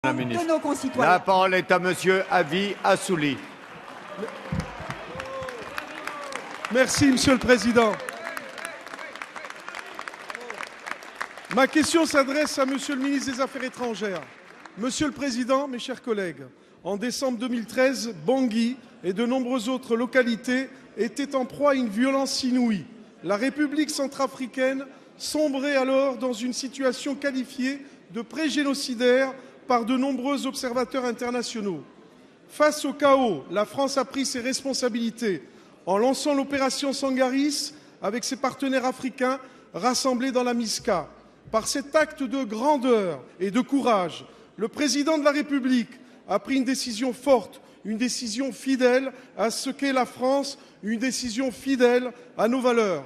de nos concitoyens. La parole est à Monsieur Avi Assouli. Merci, Monsieur le Président. Ma question s'adresse à Monsieur le ministre des Affaires étrangères. Monsieur le Président, mes chers collègues, en décembre 2013, Bangui et de nombreuses autres localités étaient en proie à une violence inouïe. La République centrafricaine sombrait alors dans une situation qualifiée de pré-génocidaire par de nombreux observateurs internationaux. Face au chaos, la France a pris ses responsabilités en lançant l'opération Sangaris avec ses partenaires africains rassemblés dans la MISCA. Par cet acte de grandeur et de courage, le président de la République a pris une décision forte, une décision fidèle à ce qu'est la France, une décision fidèle à nos valeurs.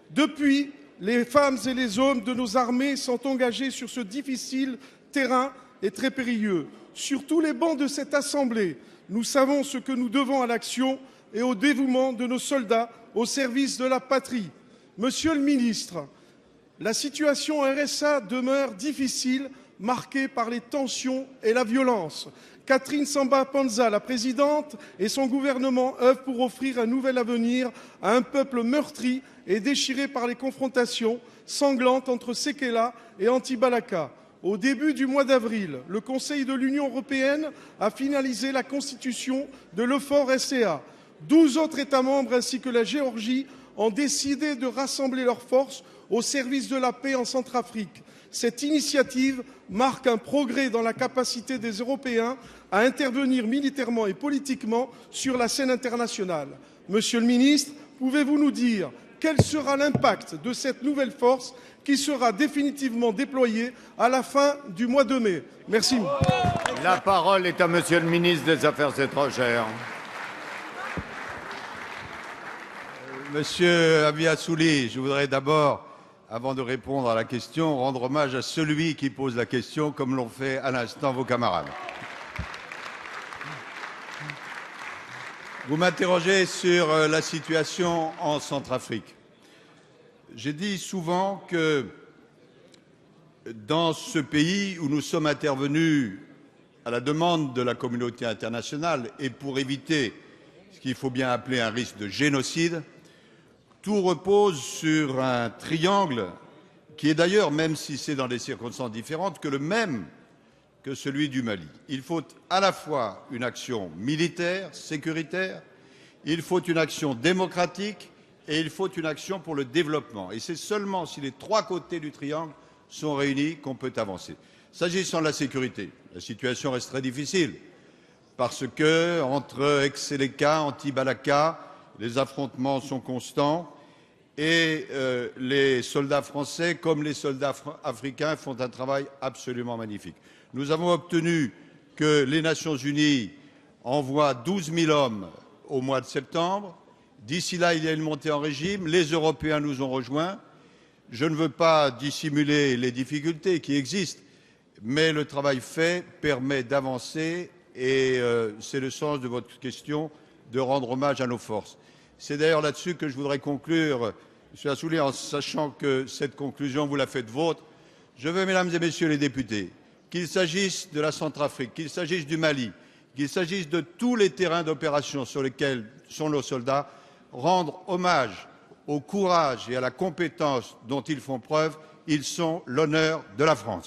Depuis, les femmes et les hommes de nos armées sont engagés sur ce difficile terrain et très périlleux. Sur tous les bancs de cette Assemblée, nous savons ce que nous devons à l'action et au dévouement de nos soldats au service de la patrie. Monsieur le ministre, la situation RSA demeure difficile, marquée par les tensions et la violence. Catherine Samba-Panza, la présidente, et son gouvernement œuvrent pour offrir un nouvel avenir à un peuple meurtri et déchiré par les confrontations sanglantes entre Sekela et Anti-Balaka. Au début du mois d'avril, le Conseil de l'Union européenne a finalisé la constitution de l'EUFOR-SCA. 12 autres États membres ainsi que la Géorgie ont décidé de rassembler leurs forces au service de la paix en Centrafrique. Cette initiative marque un progrès dans la capacité des Européens à intervenir militairement et politiquement sur la scène internationale. Monsieur le ministre, pouvez-vous nous dire quel sera l'impact de cette nouvelle force qui sera définitivement déployée à la fin du mois de mai? Merci. La parole est à Monsieur le ministre des Affaires étrangères. Monsieur Avi Assouli, je voudrais d'abord, avant de répondre à la question, rendre hommage à celui qui pose la question, comme l'ont fait à l'instant vos camarades. Vous m'interrogez sur la situation en Centrafrique. J'ai dit souvent que dans ce pays où nous sommes intervenus à la demande de la communauté internationale et pour éviter ce qu'il faut bien appeler un risque de génocide, tout repose sur un triangle qui est d'ailleurs, même si c'est dans des circonstances différentes, que le même que celui du Mali. Il faut à la fois une action militaire, sécuritaire, il faut une action démocratique et il faut une action pour le développement. Et c'est seulement si les trois côtés du triangle sont réunis qu'on peut avancer. S'agissant de la sécurité, la situation reste très difficile parce que entre Ex-Seleka, Anti-Balaka, les affrontements sont constants et les soldats français comme les soldats africains font un travail absolument magnifique. Nous avons obtenu que les Nations unies envoient 12 000 hommes au mois de septembre. D'ici là, il y a une montée en régime. Les Européens nous ont rejoints. Je ne veux pas dissimuler les difficultés qui existent, mais le travail fait permet d'avancer et c'est le sens de votre question, de rendre hommage à nos forces. C'est d'ailleurs là-dessus que je voudrais conclure, M. Assouli, en sachant que cette conclusion, vous la faites vôtre. Je veux, mesdames et messieurs les députés, qu'il s'agisse de la Centrafrique, qu'il s'agisse du Mali, qu'il s'agisse de tous les terrains d'opération sur lesquels sont nos soldats, rendre hommage au courage et à la compétence dont ils font preuve. Ils sont l'honneur de la France.